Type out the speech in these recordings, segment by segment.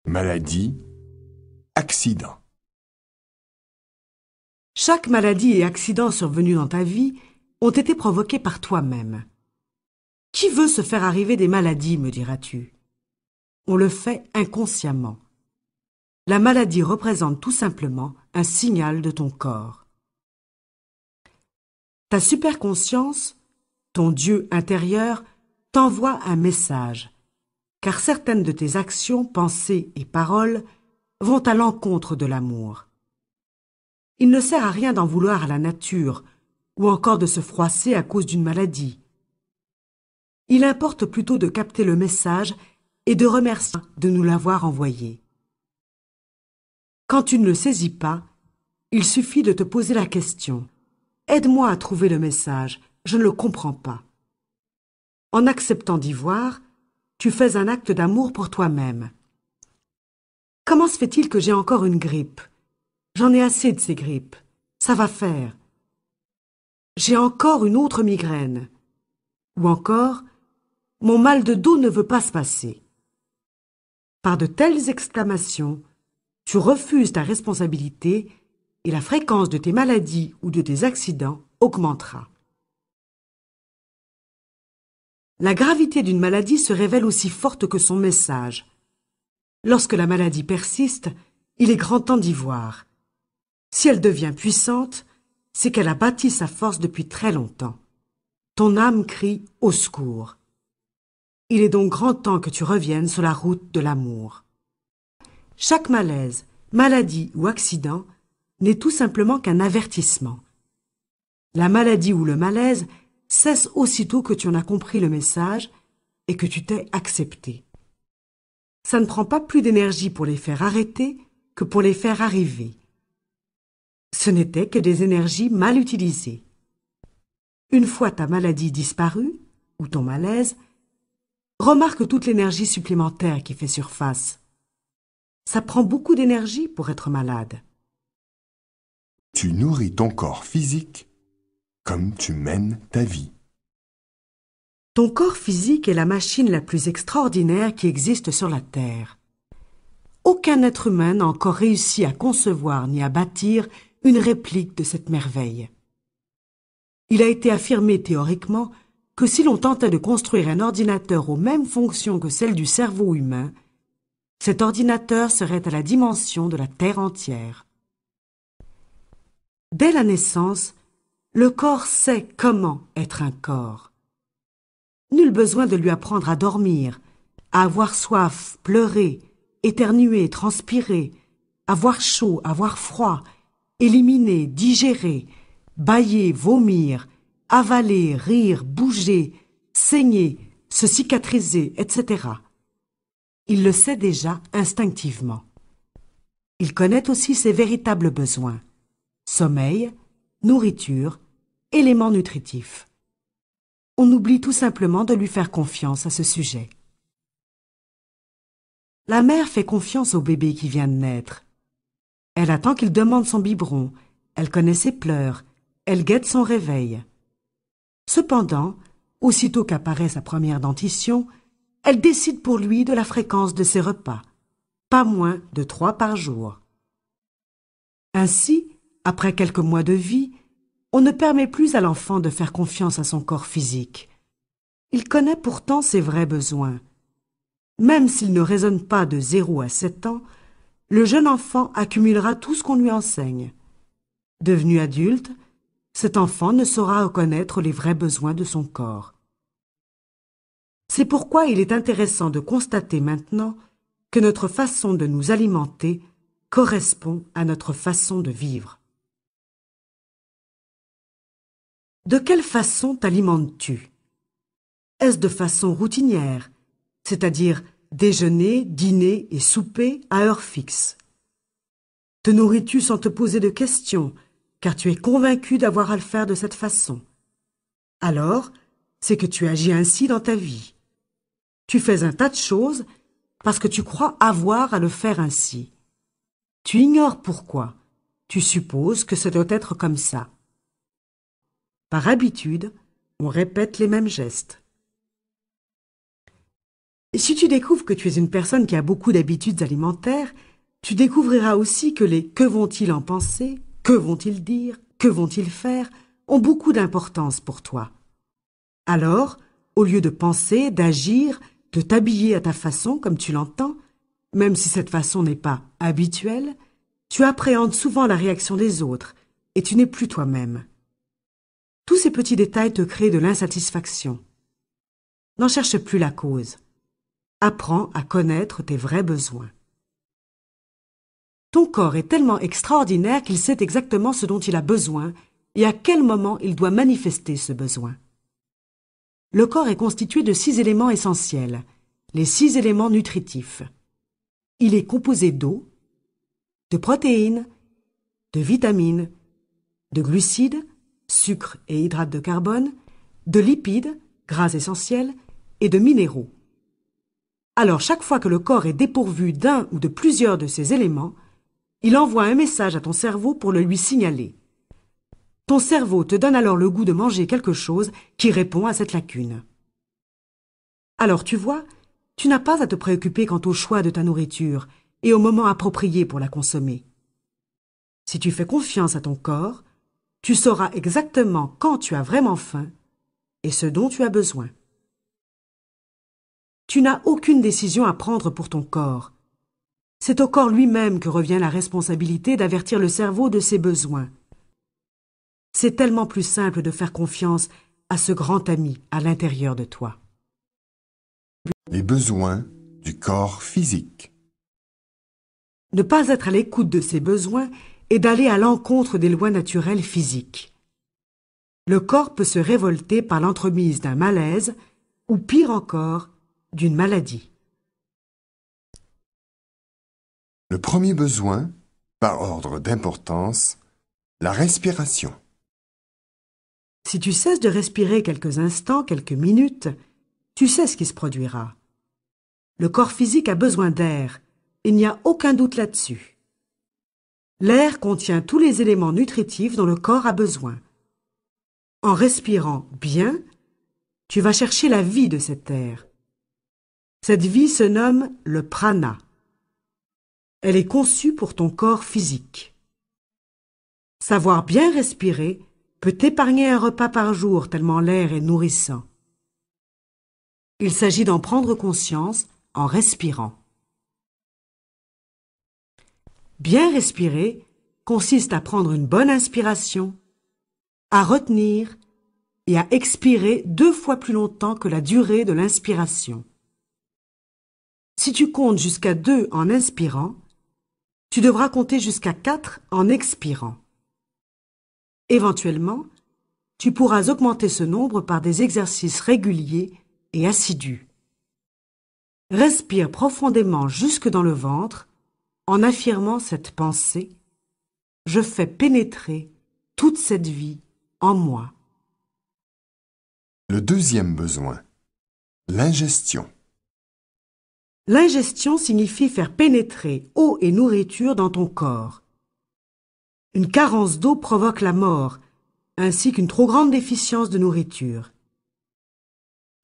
maladie, accident. Chaque maladie et accident survenu dans ta vie ont été provoqués par toi-même. Qui veut se faire arriver des maladies, me diras-tu? On le fait inconsciemment. La maladie représente tout simplement un signal de ton corps. Ta superconscience, ton Dieu intérieur, t'envoie un message, car certaines de tes actions, pensées et paroles vont à l'encontre de l'amour. Il ne sert à rien d'en vouloir à la nature, ou encore de se froisser à cause d'une maladie. Il importe plutôt de capter le message et de remercier de nous l'avoir envoyé. Quand tu ne le saisis pas, il suffit de te poser la question « Aide-moi à trouver le message, je ne le comprends pas ». En acceptant d'y voir, tu fais un acte d'amour pour toi-même. Comment se fait-il que j'ai encore une grippe? J'en ai assez de ces grippes. Ça va faire. J'ai encore une autre migraine. Ou encore, mon mal de dos ne veut pas se passer. Par de telles exclamations, tu refuses ta responsabilité et la fréquence de tes maladies ou de tes accidents augmentera. La gravité d'une maladie se révèle aussi forte que son message. Lorsque la maladie persiste, il est grand temps d'y voir. Si elle devient puissante, c'est qu'elle a bâti sa force depuis très longtemps. Ton âme crie au secours. Il est donc grand temps que tu reviennes sur la route de l'amour. Chaque malaise, maladie ou accident n'est tout simplement qu'un avertissement. La maladie ou le malaise cesse aussitôt que tu en as compris le message et que tu t'es accepté. Ça ne prend pas plus d'énergie pour les faire arrêter que pour les faire arriver. Ce n'étaient que des énergies mal utilisées. Une fois ta maladie disparue, ou ton malaise, remarque toute l'énergie supplémentaire qui fait surface. Ça prend beaucoup d'énergie pour être malade. Tu nourris ton corps physique comme tu mènes ta vie. Ton corps physique est la machine la plus extraordinaire qui existe sur la Terre. Aucun être humain n'a encore réussi à concevoir ni à bâtir une réplique de cette merveille. Il a été affirmé théoriquement que si l'on tentait de construire un ordinateur aux mêmes fonctions que celles du cerveau humain, cet ordinateur serait à la dimension de la Terre entière. Dès la naissance, le corps sait comment être un corps. Nul besoin de lui apprendre à dormir, à avoir soif, pleurer, éternuer, transpirer, avoir chaud, avoir froid, éliminer, digérer, bâiller, vomir, avaler, rire, bouger, saigner, se cicatriser, etc. Il le sait déjà instinctivement. Il connaît aussi ses véritables besoins: sommeil, nourriture, éléments nutritifs. On oublie tout simplement de lui faire confiance à ce sujet. La mère fait confiance au bébé qui vient de naître. Elle attend qu'il demande son biberon, elle connaît ses pleurs, elle guette son réveil. Cependant, aussitôt qu'apparaît sa première dentition, elle décide pour lui de la fréquence de ses repas, pas moins de 3 par jour. Ainsi, après quelques mois de vie, on ne permet plus à l'enfant de faire confiance à son corps physique. Il connaît pourtant ses vrais besoins. Même s'il ne raisonne pas de 0 à 7 ans, le jeune enfant accumulera tout ce qu'on lui enseigne. Devenu adulte, cet enfant ne saura reconnaître les vrais besoins de son corps. C'est pourquoi il est intéressant de constater maintenant que notre façon de nous alimenter correspond à notre façon de vivre. De quelle façon t'alimentes-tu? Est-ce de façon routinière, c'est-à-dire déjeuner, dîner et souper à heure fixe? Te nourris-tu sans te poser de questions, car tu es convaincu d'avoir à le faire de cette façon? Alors, c'est que tu agis ainsi dans ta vie. Tu fais un tas de choses parce que tu crois avoir à le faire ainsi. Tu ignores pourquoi. Tu supposes que ça doit être comme ça. Par habitude, on répète les mêmes gestes. Et si tu découvres que tu es une personne qui a beaucoup d'habitudes alimentaires, tu découvriras aussi que les que vont-ils en penser, que vont-ils dire, que vont-ils faire ont beaucoup d'importance pour toi. Alors, au lieu de penser, d'agir, de t'habiller à ta façon comme tu l'entends, même si cette façon n'est pas habituelle, tu appréhendes souvent la réaction des autres et tu n'es plus toi-même. Tous ces petits détails te créent de l'insatisfaction. N'en cherche plus la cause. Apprends à connaître tes vrais besoins. Ton corps est tellement extraordinaire qu'il sait exactement ce dont il a besoin et à quel moment il doit manifester ce besoin. Le corps est constitué de 6 éléments essentiels, les 6 éléments nutritifs. Il est composé d'eau, de protéines, de vitamines, de glucides, sucre et hydrates de carbone, de lipides, gras essentiels, et de minéraux. Alors chaque fois que le corps est dépourvu d'un ou de plusieurs de ces éléments, il envoie un message à ton cerveau pour le lui signaler. Ton cerveau te donne alors le goût de manger quelque chose qui répond à cette lacune. Alors tu vois, tu n'as pas à te préoccuper quant au choix de ta nourriture et au moment approprié pour la consommer. Si tu fais confiance à ton corps, tu sauras exactement quand tu as vraiment faim et ce dont tu as besoin. Tu n'as aucune décision à prendre pour ton corps. C'est au corps lui-même que revient la responsabilité d'avertir le cerveau de ses besoins. C'est tellement plus simple de faire confiance à ce grand ami à l'intérieur de toi. Les besoins du corps physique. Ne pas être à l'écoute de ses besoins est d'aller à l'encontre des lois naturelles physiques. Le corps peut se révolter par l'entremise d'un malaise ou pire encore, d'une maladie. Le premier besoin, par ordre d'importance, la respiration. Si tu cesses de respirer quelques instants, quelques minutes, tu sais ce qui se produira. Le corps physique a besoin d'air, il n'y a aucun doute là-dessus. L'air contient tous les éléments nutritifs dont le corps a besoin. En respirant bien, tu vas chercher la vie de cet air. Cette vie se nomme le prana. Elle est conçue pour ton corps physique. Savoir bien respirer peut t'épargner un repas par jour tellement l'air est nourrissant. Il s'agit d'en prendre conscience en respirant. Bien respirer consiste à prendre une bonne inspiration, à retenir et à expirer 2 fois plus longtemps que la durée de l'inspiration. Si tu comptes jusqu'à 2 en inspirant, tu devras compter jusqu'à 4 en expirant. Éventuellement, tu pourras augmenter ce nombre par des exercices réguliers et assidus. Respire profondément jusque dans le ventre en affirmant cette pensée « Je fais pénétrer toute cette vie en moi ». Le deuxième besoin, l'ingestion. L'ingestion signifie faire pénétrer eau et nourriture dans ton corps. Une carence d'eau provoque la mort, ainsi qu'une trop grande déficience de nourriture.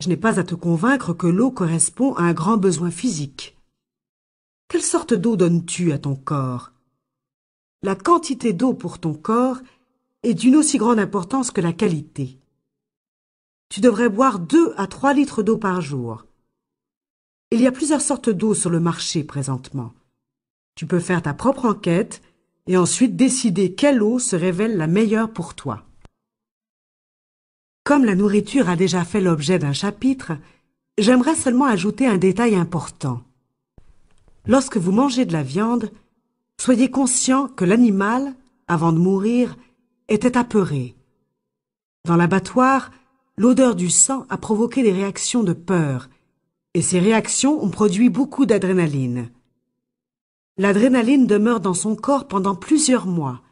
Je n'ai pas à te convaincre que l'eau correspond à un grand besoin physique. Quelle sorte d'eau donnes-tu à ton corps? La quantité d'eau pour ton corps est d'une aussi grande importance que la qualité. Tu devrais boire 2 à 3 litres d'eau par jour. Il y a plusieurs sortes d'eau sur le marché présentement. Tu peux faire ta propre enquête et ensuite décider quelle eau se révèle la meilleure pour toi. Comme la nourriture a déjà fait l'objet d'un chapitre, j'aimerais seulement ajouter un détail important. Lorsque vous mangez de la viande, soyez conscient que l'animal, avant de mourir, était apeuré. Dans l'abattoir, l'odeur du sang a provoqué des réactions de peur, et ces réactions ont produit beaucoup d'adrénaline. L'adrénaline demeure dans son corps pendant plusieurs mois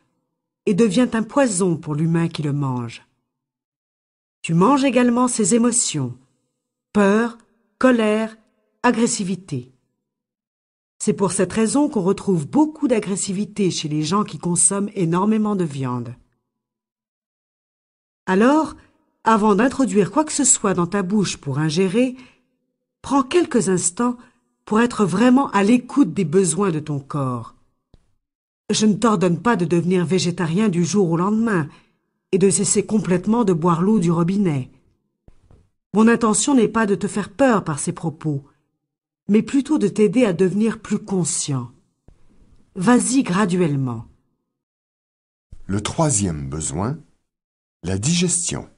et devient un poison pour l'humain qui le mange. Tu manges également ses émotions, peur, colère, agressivité. C'est pour cette raison qu'on retrouve beaucoup d'agressivité chez les gens qui consomment énormément de viande. Alors, avant d'introduire quoi que ce soit dans ta bouche pour ingérer, Prends quelques instants pour être vraiment à l'écoute des besoins de ton corps. Je ne t'ordonne pas de devenir végétarien du jour au lendemain et de cesser complètement de boire l'eau du robinet. Mon intention n'est pas de te faire peur par ces propos, mais plutôt de t'aider à devenir plus conscient. Vas-y graduellement. Le troisième besoin, la digestion.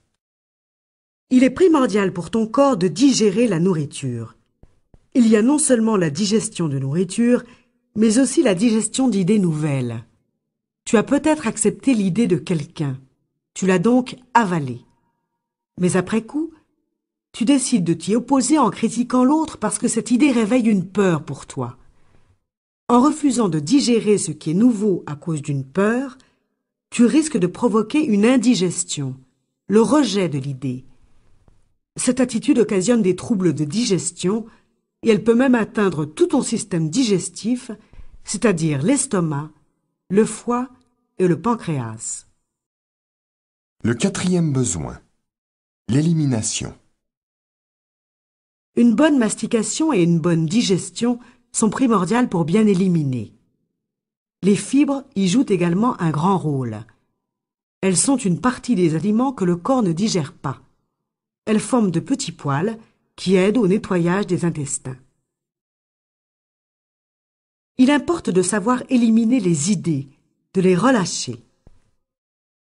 Il est primordial pour ton corps de digérer la nourriture. Il y a non seulement la digestion de nourriture, mais aussi la digestion d'idées nouvelles. Tu as peut-être accepté l'idée de quelqu'un. Tu l'as donc avalée. Mais après coup, tu décides de t'y opposer en critiquant l'autre parce que cette idée réveille une peur pour toi. En refusant de digérer ce qui est nouveau à cause d'une peur, tu risques de provoquer une indigestion, le rejet de l'idée. Cette attitude occasionne des troubles de digestion et elle peut même atteindre tout ton système digestif, c'est-à-dire l'estomac, le foie et le pancréas. Le quatrième besoin, l'élimination. Une bonne mastication et une bonne digestion sont primordiales pour bien éliminer. Les fibres y jouent également un grand rôle. Elles sont une partie des aliments que le corps ne digère pas. Elles forment de petits poils qui aident au nettoyage des intestins. Il importe de savoir éliminer les idées, de les relâcher.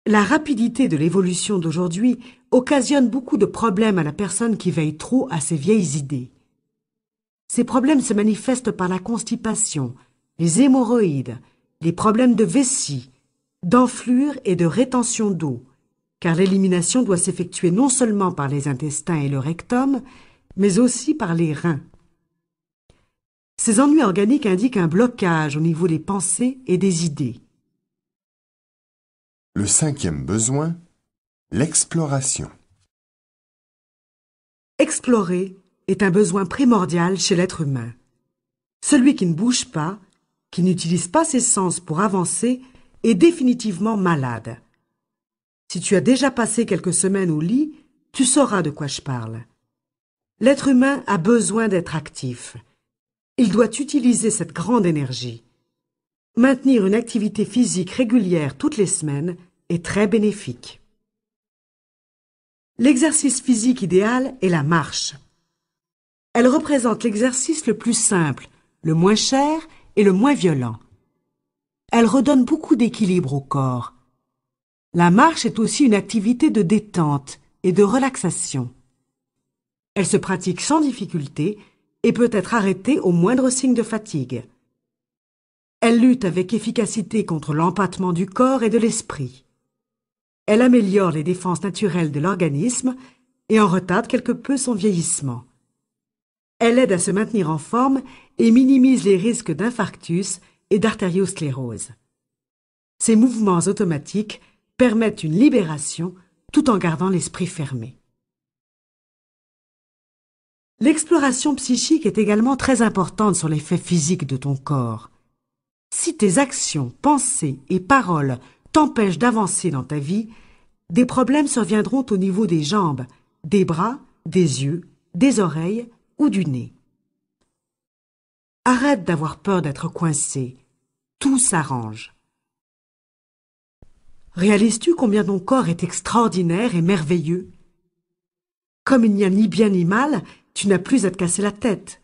La rapidité de l'évolution d'aujourd'hui occasionne beaucoup de problèmes à la personne qui veille trop à ses vieilles idées. Ces problèmes se manifestent par la constipation, les hémorroïdes, les problèmes de vessie, d'enflure et de rétention d'eau, car l'élimination doit s'effectuer non seulement par les intestins et le rectum, mais aussi par les reins. Ces ennuis organiques indiquent un blocage au niveau des pensées et des idées. Le cinquième besoin, l'exploration. Explorer est un besoin primordial chez l'être humain. Celui qui ne bouge pas, qui n'utilise pas ses sens pour avancer, est définitivement malade. Si tu as déjà passé quelques semaines au lit, tu sauras de quoi je parle. L'être humain a besoin d'être actif. Il doit utiliser cette grande énergie. Maintenir une activité physique régulière toutes les semaines est très bénéfique. L'exercice physique idéal est la marche. Elle représente l'exercice le plus simple, le moins cher et le moins violent. Elle redonne beaucoup d'équilibre au corps. La marche est aussi une activité de détente et de relaxation. Elle se pratique sans difficulté et peut être arrêtée au moindre signe de fatigue. Elle lutte avec efficacité contre l'empâtement du corps et de l'esprit. Elle améliore les défenses naturelles de l'organisme et en retarde quelque peu son vieillissement. Elle aide à se maintenir en forme et minimise les risques d'infarctus et d'artériosclérose. Ces mouvements automatiques permettent une libération tout en gardant l'esprit fermé. L'exploration psychique est également très importante sur l'effet physique de ton corps. Si tes actions, pensées et paroles t'empêchent d'avancer dans ta vie, des problèmes surviendront au niveau des jambes, des bras, des yeux, des oreilles ou du nez. Arrête d'avoir peur d'être coincé. Tout s'arrange. Réalises-tu combien ton corps est extraordinaire et merveilleux? Comme il n'y a ni bien ni mal, tu n'as plus à te casser la tête.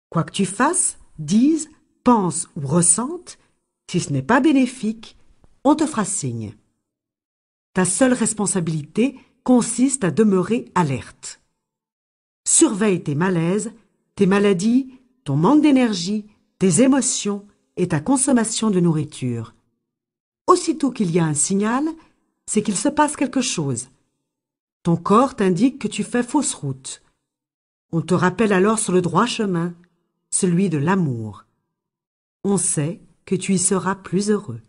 Quoi que tu fasses, dises, penses ou ressentes, si ce n'est pas bénéfique, on te fera signe. Ta seule responsabilité consiste à demeurer alerte. Surveille tes malaises, tes maladies, ton manque d'énergie, tes émotions et ta consommation de nourriture. Aussitôt qu'il y a un signal, c'est qu'il se passe quelque chose. Ton corps t'indique que tu fais fausse route. On te rappelle alors sur le droit chemin, celui de l'amour. On sait que tu y seras plus heureux.